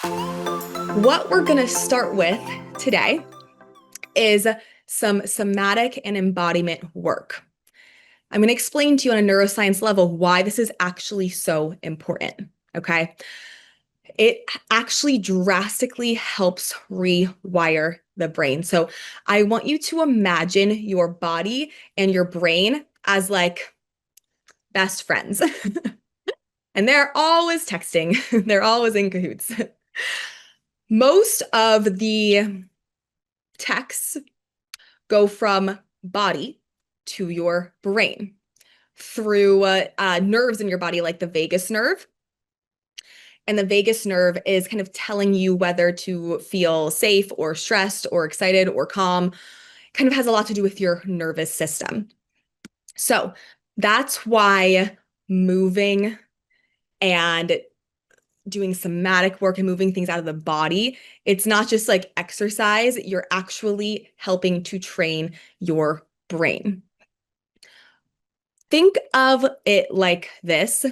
What we're going to start with today is some somatic and embodiment work. I'm going to explain to you on a neuroscience level why this is actually so important, okay? It actually drastically helps rewire the brain. So I want you to imagine your body and your brain as like best friends. And they're always texting, they're always in cahoots. Most of the texts go from body to your brain through nerves in your body, like the vagus nerve. And the vagus nerve is kind of telling you whether to feel safe or stressed or excited or calm. Kind of has a lot to do with your nervous system. So that's why moving and doing somatic work and moving things out of the body, it's not just like exercise, you're actually helping to train your brain. Think of it like this.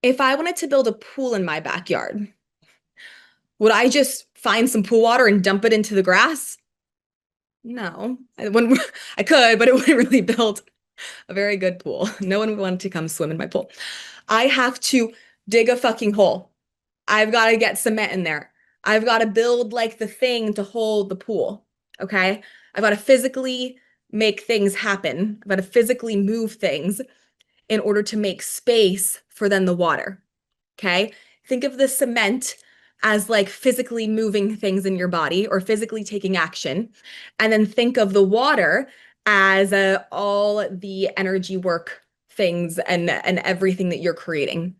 If I wanted to build a pool in my backyard, would I just find some pool water and dump it into the grass? No, I wouldn't. I could, but it wouldn't really build a very good pool. No one would want to come swim in my pool. I have to dig a fucking hole. I've got to get cement in there. I've got to build like the thing to hold the pool. Okay. I've got to physically make things happen. I've got to physically move things in order to make space for then the water. Okay. Think of the cement as like physically moving things in your body or physically taking action. And then think of the water as all the energy work things and everything that you're creating.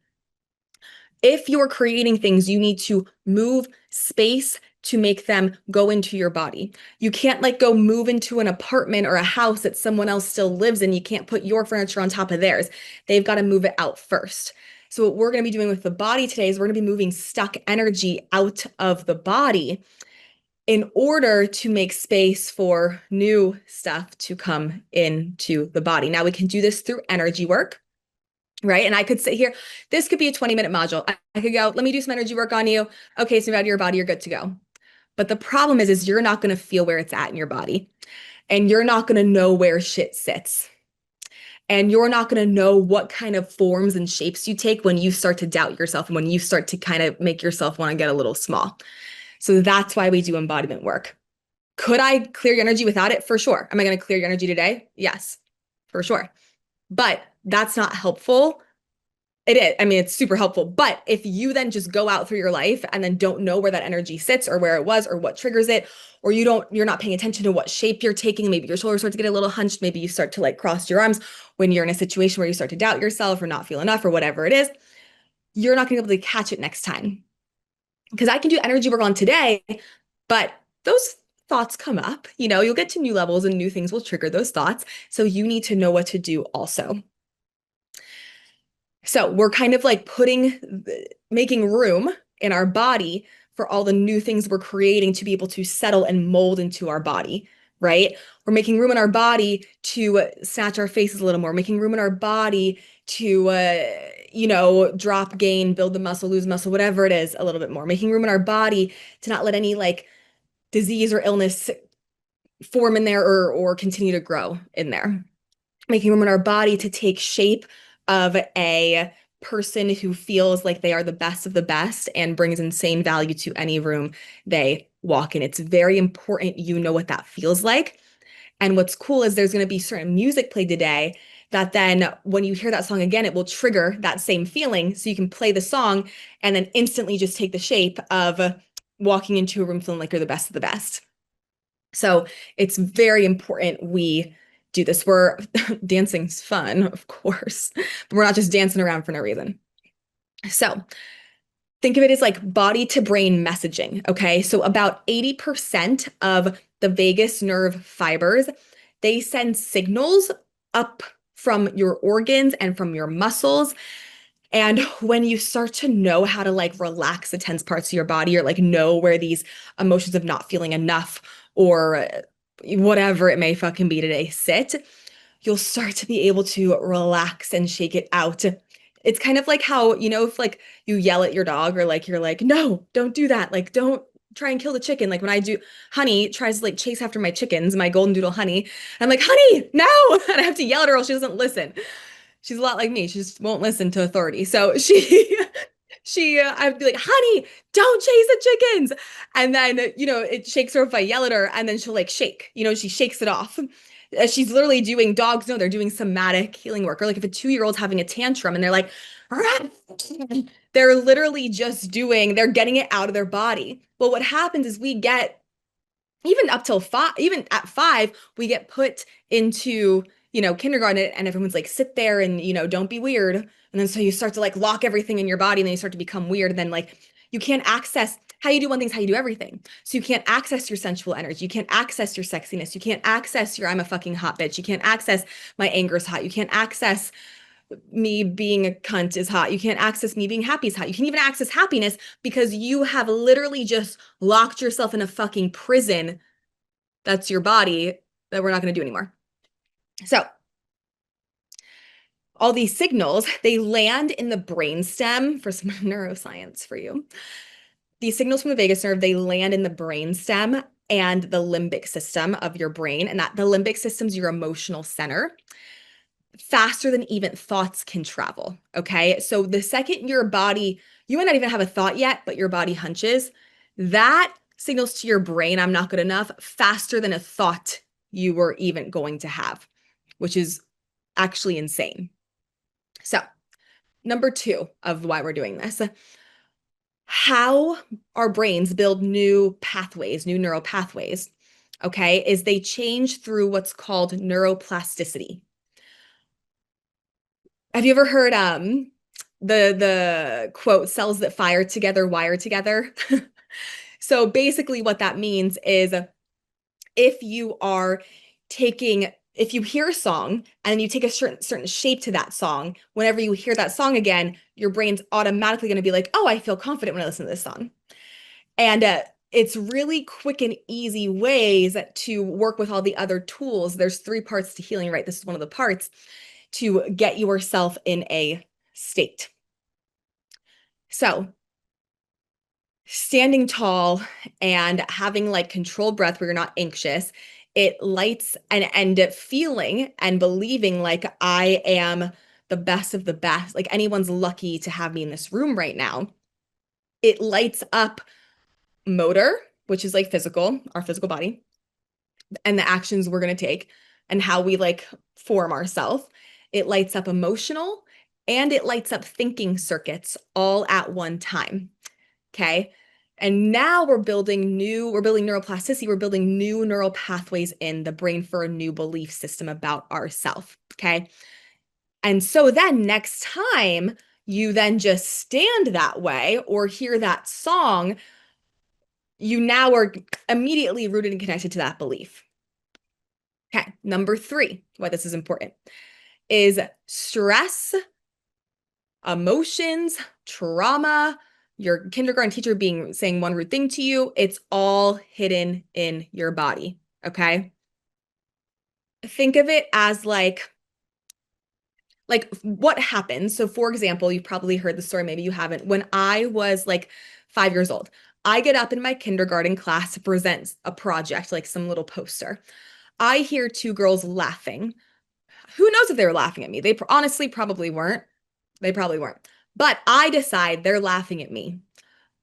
If you're creating things, you need to move space to make them go into your body. You can't like go move into an apartment or a house that someone else still lives in. You can't put your furniture on top of theirs. They've got to move it out first. So what we're going to be doing with the body today is we're going to be moving stuck energy out of the body in order to make space for new stuff to come into the body. Now we can do this through energy work. Right. And I could sit here, this could be a 20-minute module. I could go, let me do some energy work on you. Okay, so out of your body, you're good to go. But the problem is you're not going to feel where it's at in your body. And you're not going to know where shit sits. And you're not going to know what kind of forms and shapes you take when you start to doubt yourself and when you start to kind of make yourself want to get a little small. So that's why we do embodiment work. Could I clear your energy without it? For sure. Am I going to clear your energy today? Yes, for sure. But that's not helpful. It is. I mean, it's super helpful. But if you then just go out through your life and then don't know where that energy sits or where it was or what triggers it, or you're not paying attention to what shape you're taking, maybe your shoulders start to get a little hunched, maybe you start to like cross your arms when you're in a situation where you start to doubt yourself or not feel enough or whatever it is, you're not going to be able to catch it next time. Because I can do energy work on today, but those thoughts come up, you'll get to new levels and new things will trigger those thoughts. So you need to know what to do also. So we're kind of like making room in our body for all the new things we're creating to be able to settle and mold into our body, right? We're making room in our body to snatch our faces a little more, making room in our body to, drop, gain, build the muscle, lose muscle, whatever it is, a little bit more, making room in our body to not let any like disease or illness form in there or continue to grow in there, making room in our body to take shape of a person who feels like they are the best of the best and brings insane value to any room they walk in. It's very important you know what that feels like. And what's cool is there's going to be certain music played today that then when you hear that song again, it will trigger that same feeling. So you can play the song and then instantly just take the shape of walking into a room feeling like you're the best of the best. So it's very important we do this. Dancing's fun, of course, but we're not just dancing around for no reason. So think of it as like body to brain messaging. Okay. So about 80% of the vagus nerve fibers, they send signals up from your organs and from your muscles. And when you start to know how to like relax the tense parts of your body or like know where these emotions of not feeling enough or whatever it may fucking be today sit, you'll start to be able to relax and shake it out It's kind of like how, if like you yell at your dog or like you're like, no, don't do that. Like, don't try and kill the chicken. Like when I do, Honey tries to like chase after my chickens, my golden doodle Honey. I'm like, Honey, no. And I have to yell at her or she doesn't listen. She's a lot like me. She just won't listen to authority. So I'd be like, Honey, don't chase the chickens. And then, it shakes her if I yell at her and then she'll like shake, she shakes it off. She's literally doing dogs know they're doing somatic healing work. Or like if a 2-year-old's having a tantrum and they're like, "Rah!" They're literally just they're getting it out of their body. Well, what happens is we get even up till 5, even at 5, we get put into, kindergarten and everyone's like, sit there and, don't be weird. And then so you start to like lock everything in your body and then you start to become weird. And then like you can't access how you do one thing's how you do everything. So you can't access your sensual energy. You can't access your sexiness. You can't access your I'm a fucking hot bitch. You can't access my anger is hot. You can't access me being a cunt is hot. You can't access me being happy is hot. You can even access happiness because you have literally just locked yourself in a fucking prison that's your body that we're not going to do anymore. So all these signals, they land in the brainstem for some neuroscience for you. These signals from the vagus nerve, they land in the brainstem and the limbic system of your brain, and that the limbic system's your emotional center faster than even thoughts can travel. Okay. So the second your body, you might not even have a thought yet, but your body hunches, that signals to your brain, I'm not good enough, faster than a thought you were even going to have, which is actually insane. So, number 2 of why we're doing this, how our brains build new pathways, new neural pathways, okay, is they change through what's called neuroplasticity. Have you ever heard the quote, cells that fire together wire together? So basically what that means is if you are if you hear a song and you take a certain shape to that song, whenever you hear that song again, your brain's automatically going to be like, oh, I feel confident when I listen to this song. And it's really quick and easy ways to work with all the other tools. There's 3 parts to healing, right? This is one of the parts to get yourself in a state. So standing tall and having like controlled breath where you're not anxious, it lights and feeling and believing like I am the best of the best, like anyone's lucky to have me in this room right now. It lights up motor, which is like physical, our physical body, and the actions we're going to take and how we like form ourselves. It lights up emotional and it lights up thinking circuits all at one time. Okay. And now we're building neuroplasticity. We're building new neural pathways in the brain for a new belief system about ourselves. Okay. And so then next time you then just stand that way or hear that song, you now are immediately rooted and connected to that belief. Okay. Number 3, why this is important, is stress, emotions, trauma, your kindergarten teacher saying one rude thing to you, it's all hidden in your body, okay? Think of it as like what happens. So for example, you've probably heard the story, maybe you haven't. When I was like 5 years old, I get up in my kindergarten class to present a project, like some little poster. I hear 2 girls laughing. Who knows if they were laughing at me? They honestly probably weren't. They probably weren't. But I decide they're laughing at me.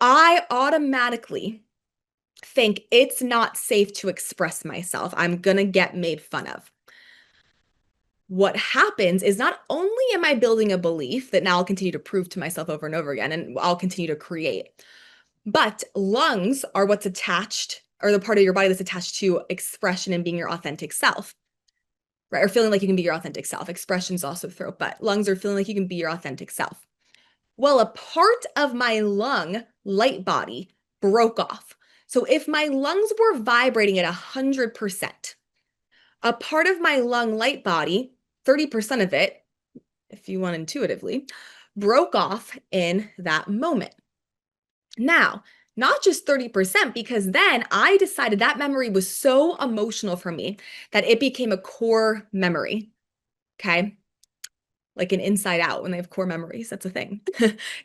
I automatically think it's not safe to express myself. I'm going to get made fun of. What happens is not only am I building a belief that now I'll continue to prove to myself over and over again, and I'll continue to create, but lungs are what's attached, or the part of your body that's attached to expression and being your authentic self, right? Or feeling like you can be your authentic self. Expression's also throat, but lungs are feeling like you can be your authentic self. Well, a part of my lung light body broke off. So if my lungs were vibrating at 100%, a part of my lung light body, 30% of it, if you want intuitively, broke off in that moment. Now, not just 30%, because then I decided that memory was so emotional for me that it became a core memory. Okay. like an inside out when they have core memories. That's a thing.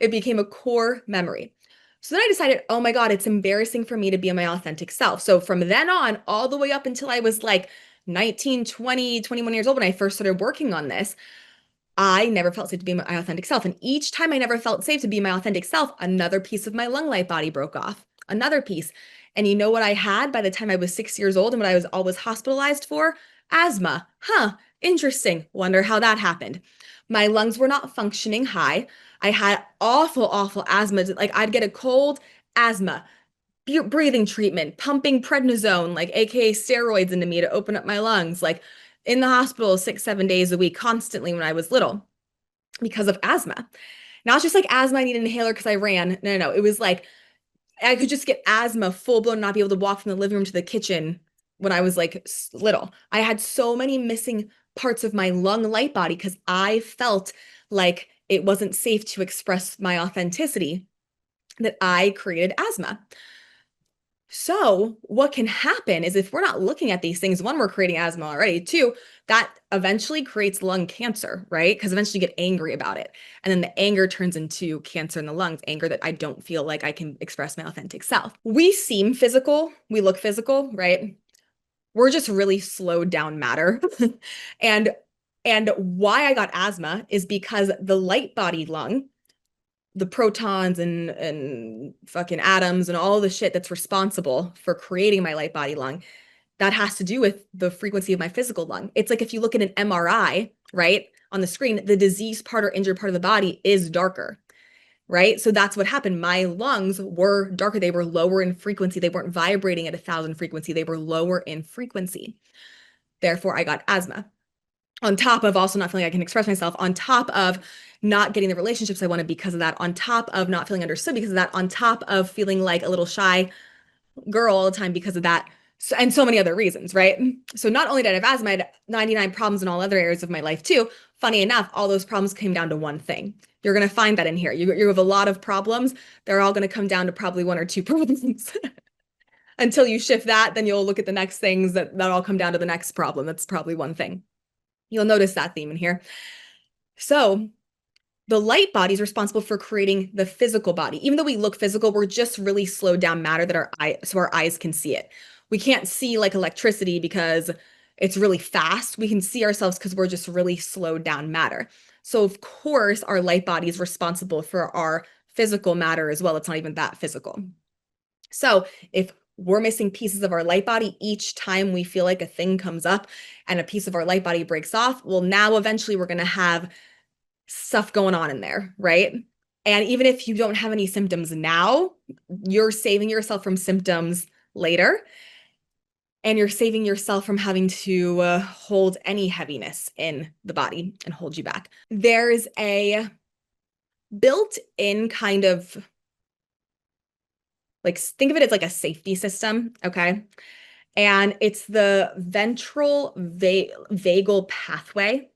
It became a core memory. So then I decided, oh my God, it's embarrassing for me to be my authentic self. So from then on, all the way up until I was like 19, 20, 21 years old, when I first started working on this, I never felt safe to be my authentic self. And each time I never felt safe to be my authentic self, another piece of my lung light body broke off, another piece. And you know what I had by the time I was 6 years old and what I was always hospitalized for? Asthma. Huh, interesting. Wonder how that happened. My lungs were not functioning high. I had awful, awful asthma. Like I'd get a cold, asthma, breathing treatment, pumping prednisone, like AKA steroids into me to open up my lungs, like in the hospital 6, 7 days a week, constantly when I was little because of asthma. Not just like asthma, I need an inhaler because I ran. No, no, no. It was like I could just get asthma full blown, not be able to walk from the living room to the kitchen when I was like little. I had so many missing parts of my lung light body because I felt like it wasn't safe to express my authenticity that I created asthma. So, what can happen is if we're not looking at these things, one, we're creating asthma already. Two, that eventually creates lung cancer, right? Because eventually you get angry about it. And then the anger turns into cancer in the lungs, anger that I don't feel like I can express my authentic self. We seem physical, we look physical, right? We're just really slowed down matter. and and why I got asthma is because the light body lung, the protons and fucking atoms and all the shit that's responsible for creating my light body lung, that has to do with the frequency of my physical lung. It's like if you look at an MRI, right, on the screen, the diseased part or injured part of the body is darker, right? So that's what happened. My lungs were darker. They were lower in frequency. They weren't vibrating at 1,000 frequency. They were lower in frequency. Therefore, I got asthma. On top of also not feeling I can express myself, on top of not getting the relationships I wanted because of that, on top of not feeling understood because of that, on top of feeling like a little shy girl all the time because of that, so, and so many other reasons, right? So not only did I have asthma, I had 99 problems in all other areas of my life too. Funny enough, all those problems came down to one thing. You're going to find that in here. You have a lot of problems. They're all going to come down to probably one or two problems. Until you shift that, then you'll look at the next things that all come down to the next problem. That's probably one thing. You'll notice that theme in here. So the light body is responsible for creating the physical body. Even though we look physical, we're just really slowed down matter that so our eyes can see it. We can't see like electricity because it's really fast. We can see ourselves because we're just really slowed down matter. So of course, our light body is responsible for our physical matter as well. It's not even that physical. So if we're missing pieces of our light body each time we feel like a thing comes up and a piece of our light body breaks off, well, now eventually we're going to have stuff going on in there, right? And even if you don't have any symptoms now, you're saving yourself from symptoms later. And you're saving yourself from having to hold any heaviness in the body and hold you back. There's a built-in kind of, like, think of it as like a safety system, okay? And it's the ventral vagal pathway.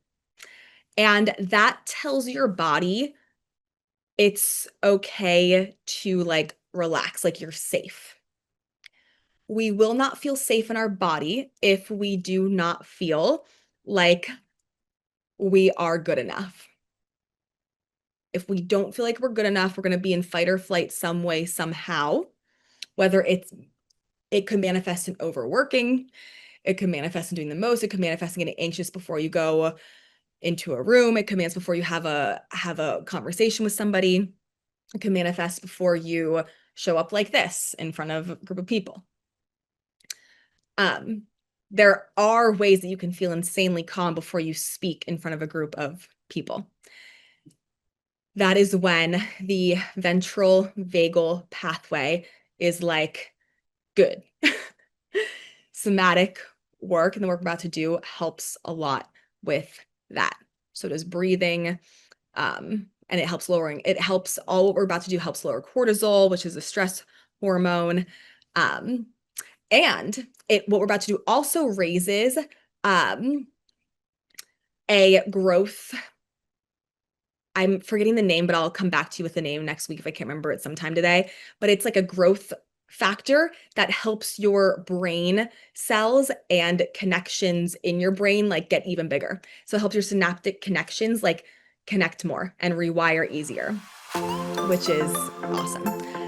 And that tells your body it's okay to like relax, like you're safe. We will not feel safe in our body if we do not feel like we are good enough. If we don't feel like we're good enough, we're going to be in fight or flight some way, somehow, whether it could manifest in overworking, it could manifest in doing the most, it could manifest in getting anxious before you go into a room, it could manifest before you have a conversation with somebody, it can manifest before you show up like this in front of a group of people. There are ways that you can feel insanely calm before you speak in front of a group of people. That is when the ventral vagal pathway is like, good. Somatic work and the work we're about to do helps a lot with that. So does breathing, and it helps all what we're about to do helps lower cortisol, which is a stress hormone. And what we're about to do also raises a growth. I'm forgetting the name, but I'll come back to you with the name next week if I can't remember it sometime today. But it's like a growth factor that helps your brain cells and connections in your brain like get even bigger. So it helps your synaptic connections like connect more and rewire easier, which is awesome.